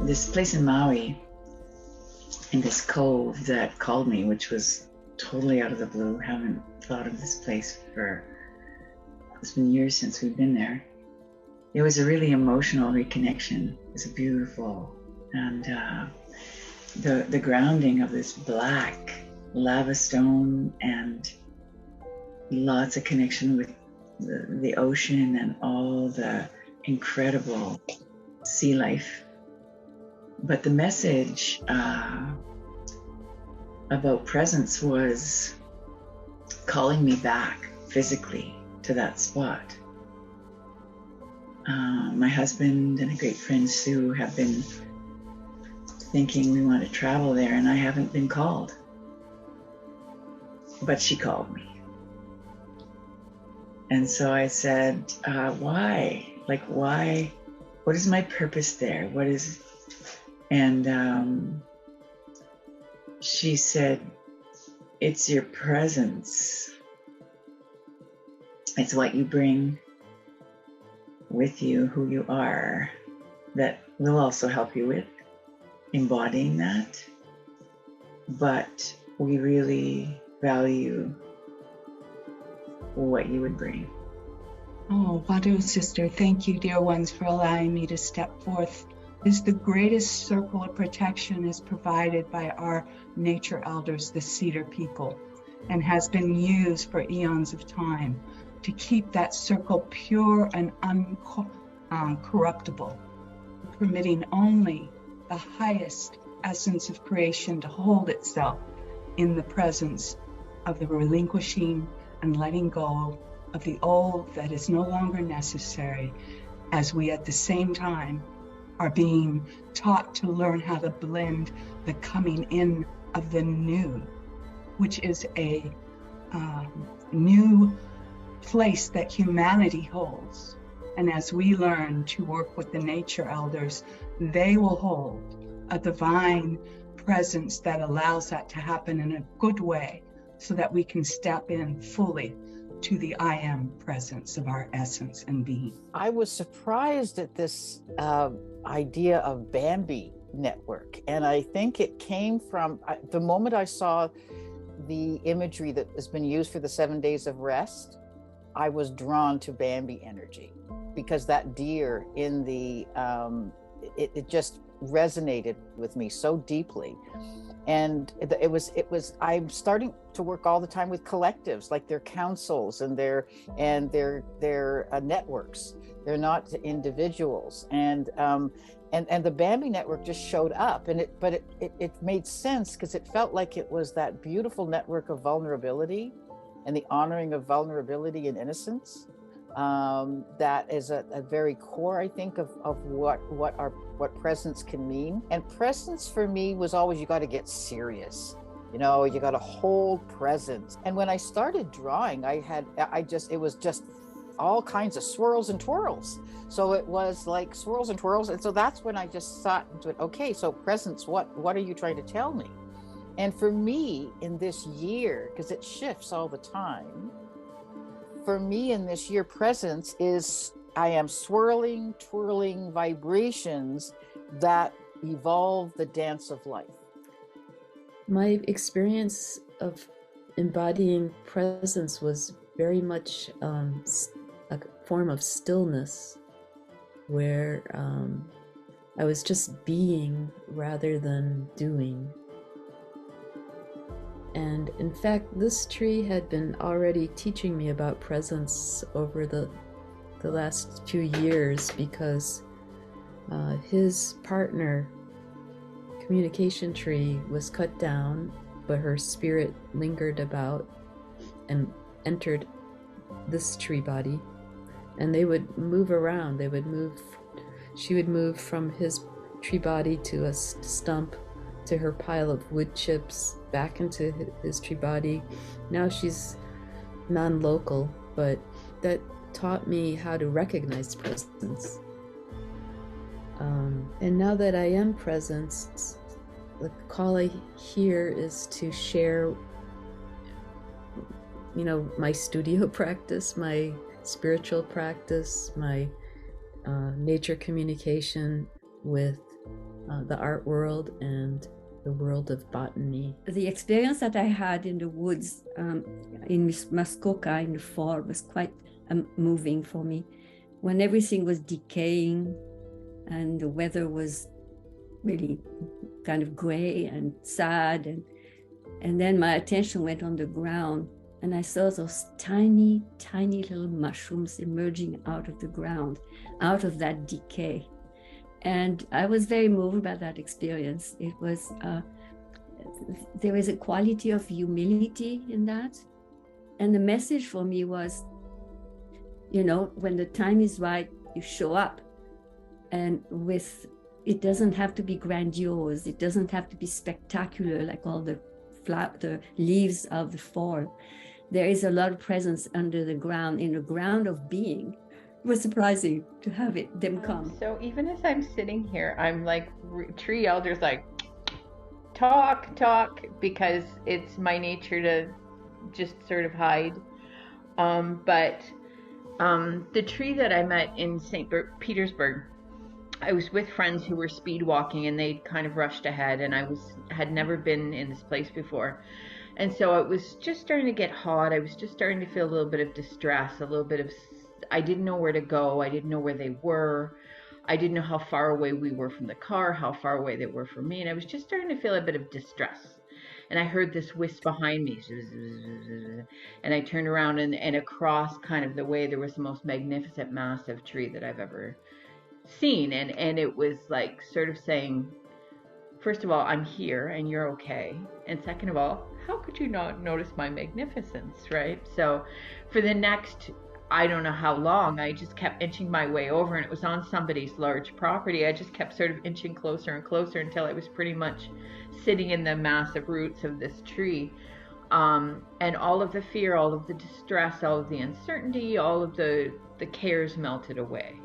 This place in Maui, in this cove that called me, which was totally out of the blue. Haven't thought of this place it's been years since we've been there. It was a really emotional reconnection. It was beautiful. And the grounding of this black lava stone and lots of connection with the ocean and all the incredible sea life. But the message about presence was calling me back physically to that spot. My husband and a great friend, Sue, have been thinking we want to travel there, and I haven't been called. But she called me. And so I said, why? Like, why? What is my purpose there? And she said, it's your presence. It's what you bring with you, who you are, that will also help you with embodying that. But we really value what you would bring. Oh, Vadu sister, thank you, dear ones, for allowing me to step forth. Is the greatest circle of protection is provided by our nature elders, the Cedar people, and has been used for eons of time to keep that circle pure and uncorruptible, permitting only the highest essence of creation to hold itself in the presence of the relinquishing and letting go of the old that is no longer necessary, as we at the same time are being taught to learn how to blend the coming in of the new, which is a new place that humanity holds. And as we learn to work with the nature elders, they will hold a divine presence that allows that to happen in a good way, so that we can step in fully to the I am presence of our essence and being. I was surprised at this idea of Bambi network. And I think it came from the moment I saw the imagery that has been used for the 7 days of rest, I was drawn to Bambi energy, because that deer in the, it just resonated with me so deeply. And it was, I'm starting to work all the time with collectives, like their councils and their networks. They're not individuals. And the Bambi network just showed up, and it made sense, because it felt like it was that beautiful network of vulnerability and the honoring of vulnerability and innocence. That is a very core, I think, of what presence can mean. And presence for me was always, you got to get serious. You know, you got to hold presence. And when I started drawing, it was just all kinds of swirls and twirls. So it was like swirls and twirls. And so that's when I just thought into it, okay, so presence, what are you trying to tell me? And for me in this year, because it shifts all the time, for me in this year, presence is, I am swirling, twirling vibrations that evolve the dance of life. My experience of embodying presence was very much a form of stillness, where I was just being rather than doing. And in fact, this tree had been already teaching me about presence over the last few years, because his partner communication tree was cut down, but her spirit lingered about and entered this tree body, and they would move around. She would move from his tree body to a stump, to her pile of wood chips, back into his tree body. Now she's non-local, but that taught me how to recognize presence. And now that I am presence, the call I hear is to share, my studio practice, my spiritual practice, my nature communication with the art world and the world of botany. The experience that I had in the woods in Muskoka in the fall was quite moving for me, when everything was decaying and the weather was really kind of gray and sad, and then my attention went on the ground and I saw those tiny little mushrooms emerging out of the ground, out of that decay. And I was very moved by that experience. It was, there is a quality of humility in that. And the message for me was, when the time is right, you show up. And it doesn't have to be grandiose. It doesn't have to be spectacular like all the leaves of the fall. There is a lot of presence under the ground, in the ground of being. It was surprising to have them come. So even as I'm sitting here, I'm like, tree elders like, talk, because it's my nature to just sort of hide. But the tree that I met in St. Petersburg, I was with friends who were speed walking and they kind of rushed ahead, and I had never been in this place before. And so it was just starting to get hot. I was just starting to feel a little bit of distress, a little bit of, I didn't know where to go. I didn't know where they were. I didn't know how far away we were from the car, how far away they were from me. And I was just starting to feel a bit of distress. And I heard this whisk behind me. And I turned around and across kind of the way there was the most magnificent, massive tree that I've ever seen. And it was like sort of saying, first of all, I'm here and you're okay. And second of all, how could you not notice my magnificence, right? So for the next, I don't know how long, I just kept inching my way over, and it was on somebody's large property. I just kept sort of inching closer and closer until I was pretty much sitting in the massive roots of this tree. And all of the fear, all of the distress, all of the uncertainty, all of the cares melted away.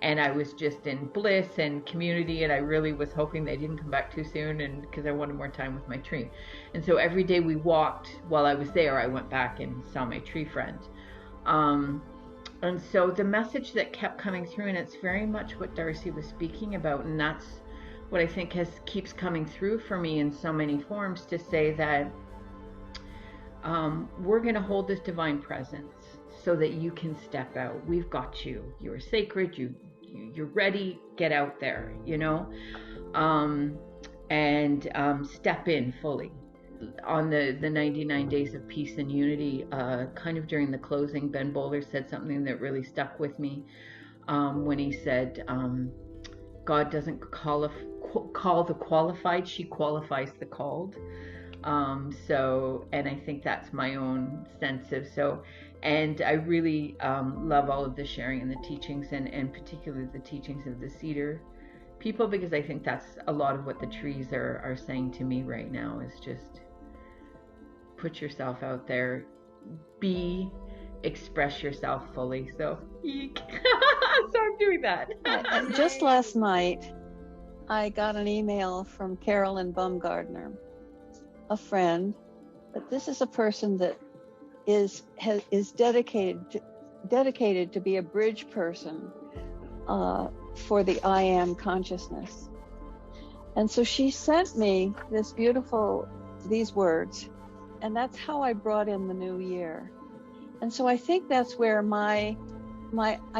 And I was just in bliss and community, and I really was hoping they didn't come back too soon, and because I wanted more time with my tree. And so every day we walked, while I was there, I went back and saw my tree friend. And so the message that kept coming through, and it's very much what Darcy was speaking about, and that's what I think keeps coming through for me in so many forms, to say that we're going to hold this divine presence so that you can step out. We've got you. You're sacred. You're ready. Get out there, and step in fully. On the 99 Days of Peace and Unity, kind of during the closing, Ben Bowler said something that really stuck with me, when he said, God doesn't call the qualified, she qualifies the called. And I think that's my own sense of, and I really love all of the sharing and the teachings, and particularly the teachings of the cedar people, because I think that's a lot of what the trees are saying to me right now, is just put yourself out there, express yourself fully. So, so I'm doing that. Just last night, I got an email from Carolyn Baumgardner, a friend, but this is a person that is dedicated to be a bridge person for the I Am consciousness. And so she sent me these words, and that's how I brought in the new year. And so I think that's where I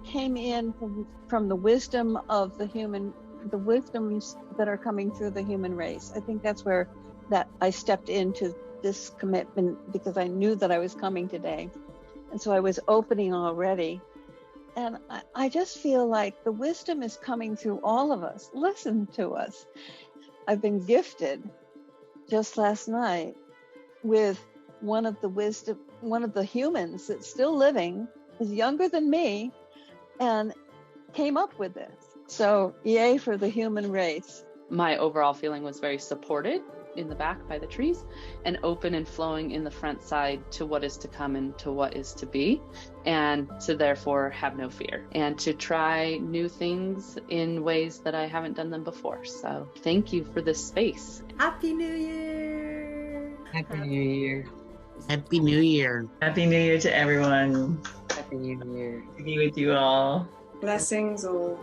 came in from the wisdom of the wisdoms that are coming through the human race. I think that's where that I stepped into this commitment, because I knew that I was coming today. And so I was opening already. And I just feel like the wisdom is coming through all of us. Listen to us. I've been gifted just last night with one of the humans that's still living, is younger than me, and came up with this. So yay for the human race. My overall feeling was very supported in the back by the trees, and open and flowing in the front side to what is to come and to what is to be, and to therefore have no fear and to try new things in ways that I haven't done them before. So thank you for this space. Happy New Year! Happy New Year. Happy New Year. Happy New Year to everyone. Happy New Year. To be with you all. Blessings all.